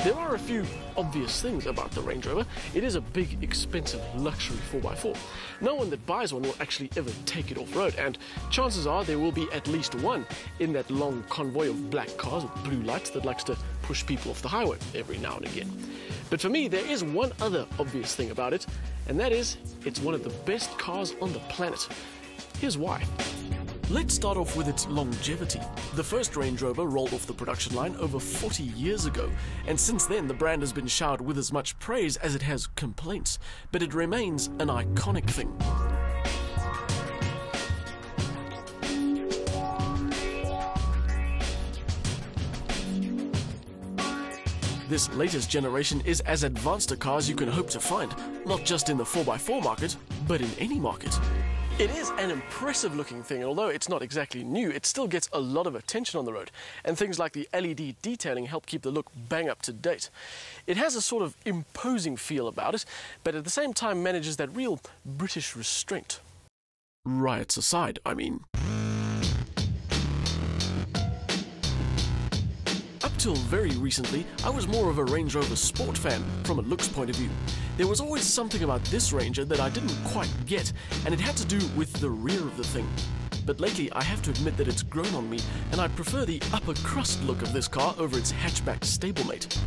There are a few obvious things about the Range Rover. It is a big, expensive luxury 4x4. No one that buys one will actually ever take it off-road, and chances are there will be at least one in that long convoy of black cars with blue lights that likes to push people off the highway every now and again. But for me, there is one other obvious thing about it, and that is, it's one of the best cars on the planet. Here's why. Let's start off with its longevity. The first Range Rover rolled off the production line over 40 years ago, and since then the brand has been showered with as much praise as it has complaints, but it remains an iconic thing. This latest generation is as advanced a car as you can hope to find, not just in the 4x4 market, but in any market. It is an impressive looking thing, and although it's not exactly new, it still gets a lot of attention on the road, and things like the LED detailing help keep the look bang up to date. It has a sort of imposing feel about it, but at the same time manages that real British restraint. Riots aside, I mean. Up till very recently, I was more of a Range Rover Sport fan from a looks point of view. There was always something about this Ranger that I didn't quite get, and it had to do with the rear of the thing. But lately, I have to admit that it's grown on me, and I prefer the upper crust look of this car over its hatchback stablemate.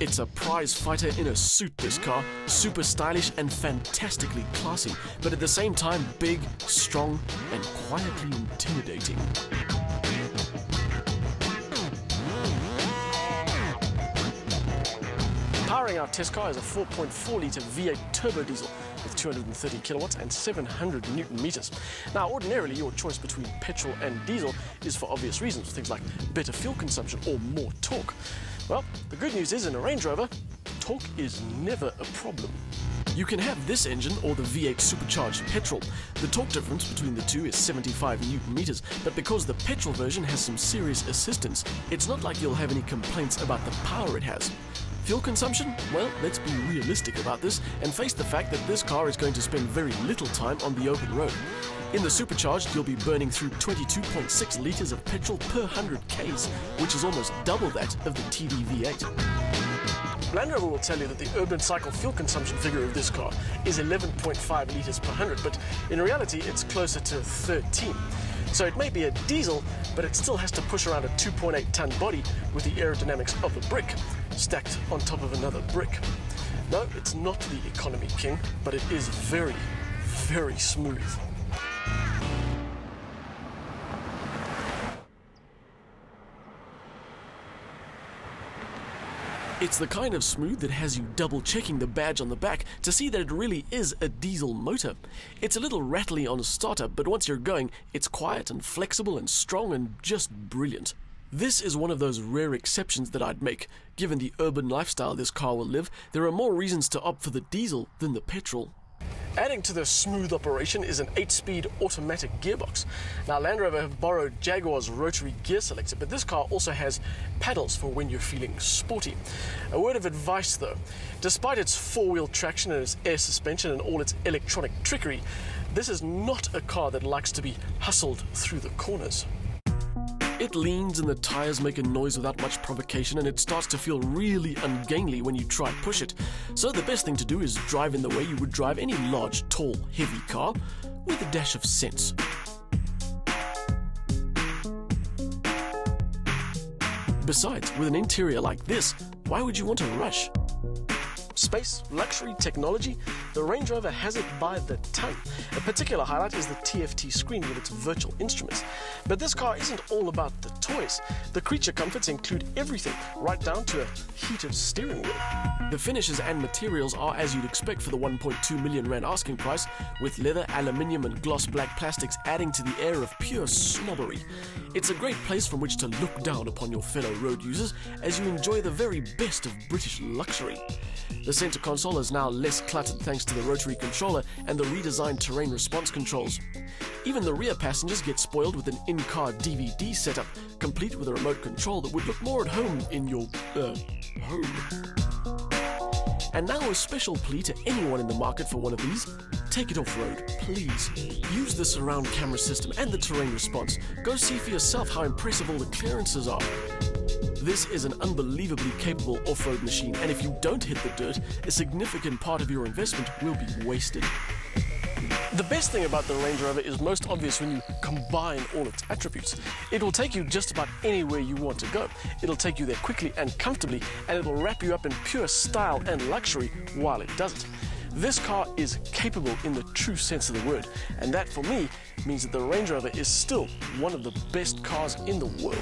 It's a prize fighter in a suit, this car. Super stylish and fantastically classy, but at the same time big, strong, and quietly intimidating. Powering our test car is a 4.4-litre V8 turbo diesel with 230 kilowatts and 700 Newton meters. Now, ordinarily, your choice between petrol and diesel is for obvious reasons, things like better fuel consumption or more torque. Well, the good news is in a Range Rover, torque is never a problem. You can have this engine or the V8 supercharged petrol. The torque difference between the two is 75 Newton meters, but because the petrol version has some serious assistance, it's not like you'll have any complaints about the power it has. Fuel consumption? Well, let's be realistic about this and face the fact that this car is going to spend very little time on the open road. In the supercharged, you'll be burning through 22.6 litres of petrol per 100 Ks, which is almost double that of the TD V8. Land Rover will tell you that the urban cycle fuel consumption figure of this car is 11.5 litres per 100, but in reality it's closer to 13. So it may be a diesel, but it still has to push around a 2.8-ton body with the aerodynamics of a brick, stacked on top of another brick. No, it's not the economy king, but it is very, very smooth. It's the kind of smooth that has you double-checking the badge on the back to see that it really is a diesel motor. It's a little rattly on startup, but once you're going, it's quiet and flexible and strong and just brilliant. This is one of those rare exceptions that I'd make. Given the urban lifestyle this car will live, there are more reasons to opt for the diesel than the petrol. Adding to the smooth operation is an 8-speed automatic gearbox. Now, Land Rover have borrowed Jaguar's rotary gear selector, but this car also has paddles for when you're feeling sporty. A word of advice though, despite its four-wheel traction and its air suspension and all its electronic trickery, this is not a car that likes to be hustled through the corners. It leans and the tires make a noise without much provocation, and it starts to feel really ungainly when you try push it. So the best thing to do is drive in the way you would drive any large, tall, heavy car, with a dash of sense. Besides, with an interior like this, why would you want to rush? Space, luxury, technology, the Range Rover has it by the ton. A particular highlight is the TFT screen with its virtual instruments. But this car isn't all about the toys. The creature comforts include everything, right down to a heated steering wheel. The finishes and materials are as you'd expect for the 1.2 million rand asking price, with leather, aluminium and gloss black plastics adding to the air of pure snobbery. It's a great place from which to look down upon your fellow road users as you enjoy the very best of British luxury. The center console is now less cluttered thanks to the rotary controller and the redesigned terrain response controls. Even the rear passengers get spoiled with an in-car DVD setup, complete with a remote control that would look more at home in your, home. And now a special plea to anyone in the market for one of these: take it off-road, please. Use the surround camera system and the terrain response. Go see for yourself how impressive all the clearances are. This is an unbelievably capable off-road machine, and if you don't hit the dirt, a significant part of your investment will be wasted. The best thing about the Range Rover is most obvious when you combine all its attributes. It will take you just about anywhere you want to go. It'll take you there quickly and comfortably, and it'll wrap you up in pure style and luxury while it does it. This car is capable in the true sense of the word, and that for me means that the Range Rover is still one of the best cars in the world.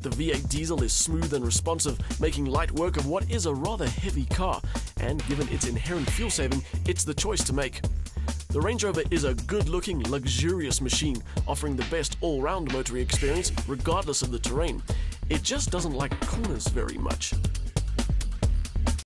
The V8 diesel is smooth and responsive, making light work of what is a rather heavy car, and given its inherent fuel saving, it's the choice to make. The Range Rover is a good-looking, luxurious machine, offering the best all-round motoring experience regardless of the terrain. It just doesn't like corners very much.